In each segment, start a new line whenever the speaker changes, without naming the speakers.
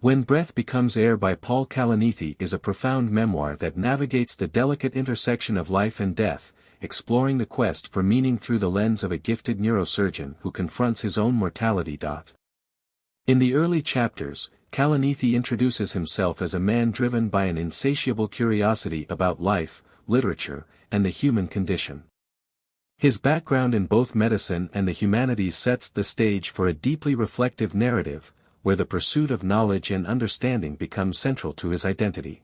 When Breath Becomes Air by Paul Kalanithi is a profound memoir that navigates the delicate intersection of life and death, exploring the quest for meaning through the lens of a gifted neurosurgeon who confronts his own mortality. In the early chapters, Kalanithi introduces himself as a man driven by an insatiable curiosity about life, literature, and the human condition. His background in both medicine and the humanities sets the stage for a deeply reflective narrative, where the pursuit of knowledge and understanding becomes central to his identity.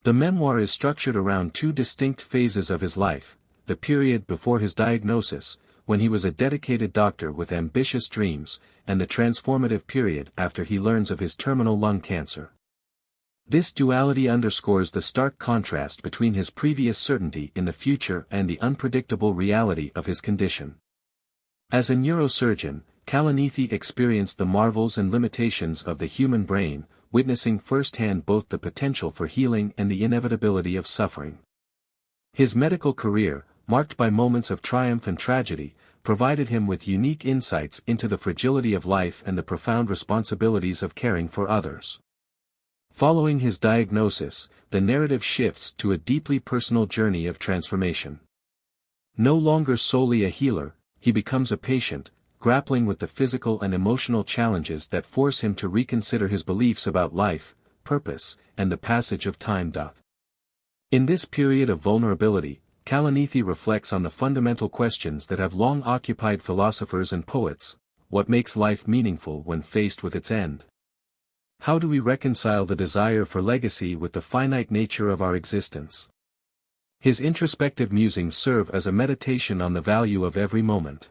The memoir is structured around two distinct phases of his life: the period before his diagnosis, when he was a dedicated doctor with ambitious dreams, and the transformative period after he learns of his terminal lung cancer. This duality underscores the stark contrast between his previous certainty in the future and the unpredictable reality of his condition. As a neurosurgeon, Kalanithi experienced the marvels and limitations of the human brain, witnessing firsthand both the potential for healing and the inevitability of suffering. His medical career, marked by moments of triumph and tragedy, provided him with unique insights into the fragility of life and the profound responsibilities of caring for others. Following his diagnosis, the narrative shifts to a deeply personal journey of transformation. No longer solely a healer, he becomes a patient, grappling with the physical and emotional challenges that force him to reconsider his beliefs about life, purpose, and the passage of time. In this period of vulnerability, Kalanithi reflects on the fundamental questions that have long occupied philosophers and poets: what makes life meaningful when faced with its end? How do we reconcile the desire for legacy with the finite nature of our existence? His introspective musings serve as a meditation on the value of every moment.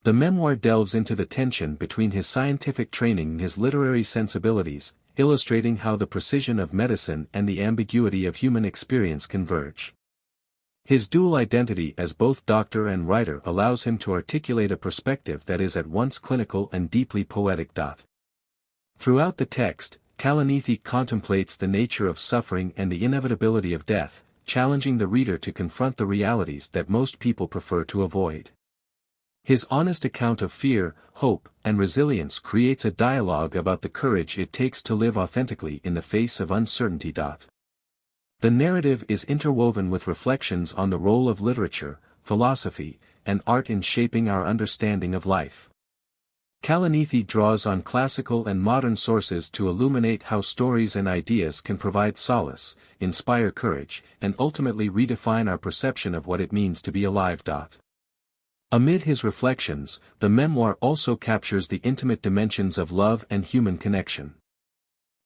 The memoir delves into the tension between his scientific training and his literary sensibilities, illustrating how the precision of medicine and the ambiguity of human experience converge. His dual identity as both doctor and writer allows him to articulate a perspective that is at once clinical and deeply poetic. Throughout the text, Kalanithi contemplates the nature of suffering and the inevitability of death, challenging the reader to confront the realities that most people prefer to avoid. His honest account of fear, hope, and resilience creates a dialogue about the courage it takes to live authentically in the face of uncertainty. The narrative is interwoven with reflections on the role of literature, philosophy, and art in shaping our understanding of life. Kalanithi draws on classical and modern sources to illuminate how stories and ideas can provide solace, inspire courage, and ultimately redefine our perception of what it means to be alive. Amid his reflections, the memoir also captures the intimate dimensions of love and human connection.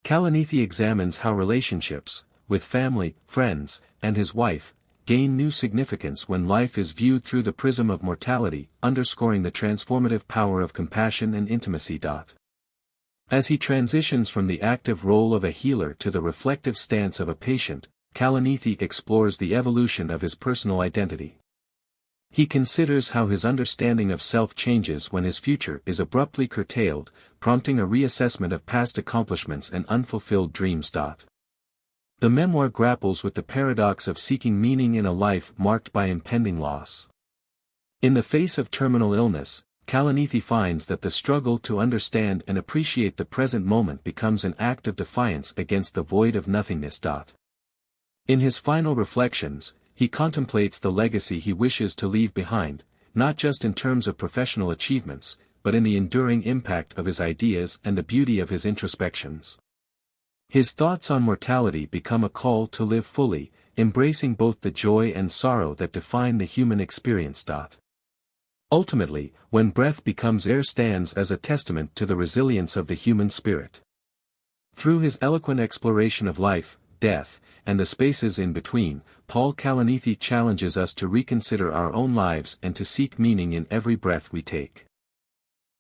Kalanithi examines how relationships, with family, friends, and his wife, gain new significance when life is viewed through the prism of mortality, underscoring the transformative power of compassion and intimacy. As he transitions from the active role of a healer to the reflective stance of a patient, Kalanithi explores the evolution of his personal identity. He considers how his understanding of self changes when his future is abruptly curtailed, prompting a reassessment of past accomplishments and unfulfilled dreams. The memoir grapples with the paradox of seeking meaning in a life marked by impending loss. In the face of terminal illness, Kalanithi finds that the struggle to understand and appreciate the present moment becomes an act of defiance against the void of nothingness. In his final reflections, he contemplates the legacy he wishes to leave behind, not just in terms of professional achievements, but in the enduring impact of his ideas and the beauty of his introspections. His thoughts on mortality become a call to live fully, embracing both the joy and sorrow that define the human experience. Ultimately, When Breath Becomes Air stands as a testament to the resilience of the human spirit. Through his eloquent exploration of life, death, and the spaces in between, Paul Kalanithi challenges us to reconsider our own lives and to seek meaning in every breath we take.